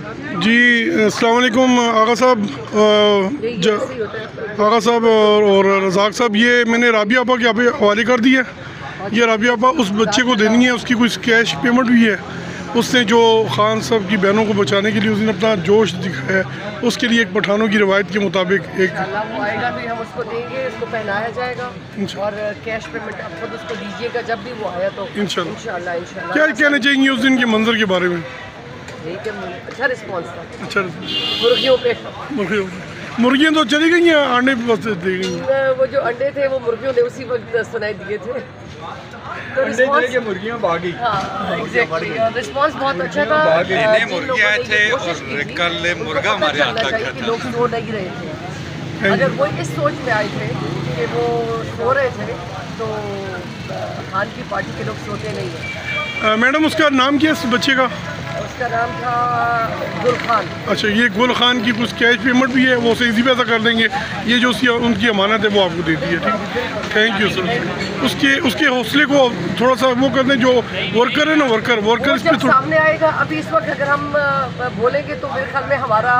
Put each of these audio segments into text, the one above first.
जी अस्सलाम वालेकुम आगा साहब। आगा साहब और रज़ाक साहब, ये मैंने राबिया आपा के यहाँ पे हवाले कर दिया। ये राबिया आपा उस बच्चे को देनी है, उसकी कुछ कैश पेमेंट हुई है। उसने जो खान साहब की बहनों को बचाने के लिए उसने अपना जोश दिखाया है, उसके लिए एक पठानों की रवायत के मुताबिक एक वो आएगा तो हम उसको देंगे, उसको पहनाया जाएगा और कैश पेमेंट आप खुद उसको दीजिएगा जब भी वो आया तो इंशाल्लाह। क्या कहना चाहेंगे उस दिन के मंजर के बारे में? अच्छा रिस्पॉन्स था। अच्छा, मुर्गियों पे मुर्गियाँ तो चली गई हैं, अंडे बस दे गई हैं। वो जो अंडे थे वो मुर्गियों ने उसी वक्त सुनाई दिए थे, तो रिस्पॉन्स मुर्गियाँ भागी। हाँ एग्जैक्टली, रिस्पॉन्स बहुत अच्छा था। मुर्गियाँ थे और कल मुर्गा हमारे यहाँ तक कि लोग सो नहीं रहे थे। अगर वो इस सोच में आए थे कि वो सो रहे थे तो खान की पार्टी के लोग सोते नहीं हैं। मैडम उसका नाम क्या है इस बच्चे का? उसका नाम था गुल खान। अच्छा, ये गुल खान की कुछ कैश पेमेंट भी है, वो उसे इजी पैसा कर देंगे। ये जो उनकी अमानत है वो आपको दे दी है। ठीक, थैंक यू सर। उसके हौसले को थोड़ा सा वो कर दें, जो वर्कर है ना, वर्कर इस पर सामने आएगा। अभी इस वक्त अगर हम बोलेंगे तो मेरे ख्याल में हमारा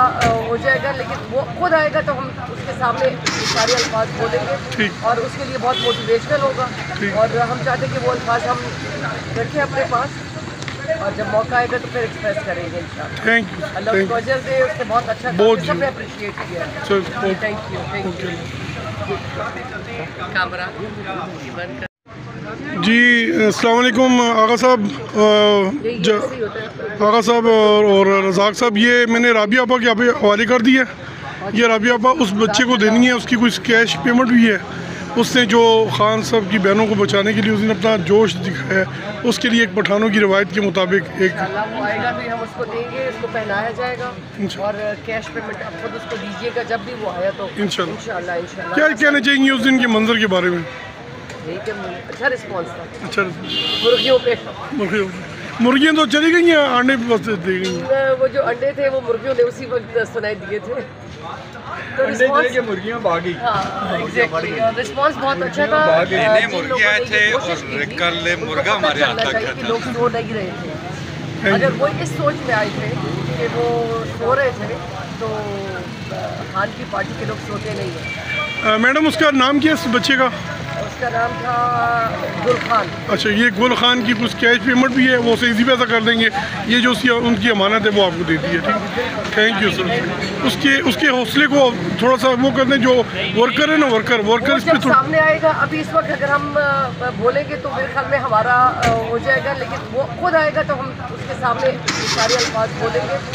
हो जाएगा, लेकिन वो खुद आएगा तो हम उसके सामने सारे अल्फाज बोलेंगे और उसके लिए बहुत मोटिवेशनल होगा। और हम चाहते हैं कि वो अल्फाज हम रखें अपने पास और जब मौका आएगा तो फिर एक्सप्रेस करेंगे इंशाल्लाह। Thank you. अल्लाह को अजर दे, उसने बहुत अच्छा बहुत सबने अप्रिशिएट किया। Thank you. कैमरा जी अस्सलाम वालेकुम आगा साहब। आगा साहब और रज़ाक साहब, ये मैंने राबिया आपा के यहाँ पे हवाले कर दिया। ये राबिया आपा उस बच्चे को देनी है, उसकी कुछ कैश पेमेंट हुई है। उसने जो खान साहब की बहनों को बचाने के लिए उसने अपना जोश दिखाया है, उसके लिए एक पठानों की रवायत के मुताबिक एक वो आएगा तो हम उसको देंगे, उसको पहनाया जाएगा और कैश पेमेंट आप खुद उसको दीजिएगा जब भी वो आया तो इंशाल्लाह। क्या कहना चाहेंगे उस दिन के मंजर के बारे में? अच्छा रिस्पॉन्स था। अच्छा, मुर्गियाँ तो चली गई हैं, अंडे बस दे गई हैं। वो जो अंडे थे वो मुर्गियों ने उसी वक्त सुनाई दिए थे, तो रिस्पॉन्स मुर्गियाँ भागी। हाँ एग्जैक्टली, रिस्पॉन्स बहुत अच्छा था। मुर्गियाँ थे और कल मुर्गा हमारे यहाँ तक कि लोग सो नहीं रहे थे। अगर वो इस सोच में आए थे कि वो सो रहे थे तो खान की पार्टी के लोग सोते नहीं हैं। मैडम उसका नाम क्या है इस बच्चे का? उसका नाम था गुल खान। अच्छा, ये गुल खान की कुछ कैश पेमेंट भी है, वो उसे इजी पैसा कर देंगे। ये जो उनकी अमानत है वो आपको दे दी है। ठीक, थैंक यू सर। उसके हौसले को थोड़ा सा वो कर दें, जो वर्कर है ना, वर्कर इस पर सामने आएगा। अभी इस वक्त अगर हम बोलेंगे तो मेरे ख्याल में हमारा हो जाएगा, लेकिन वो खुद आएगा तो हम उसके सामने सारे अल्फाज बोलेंगे।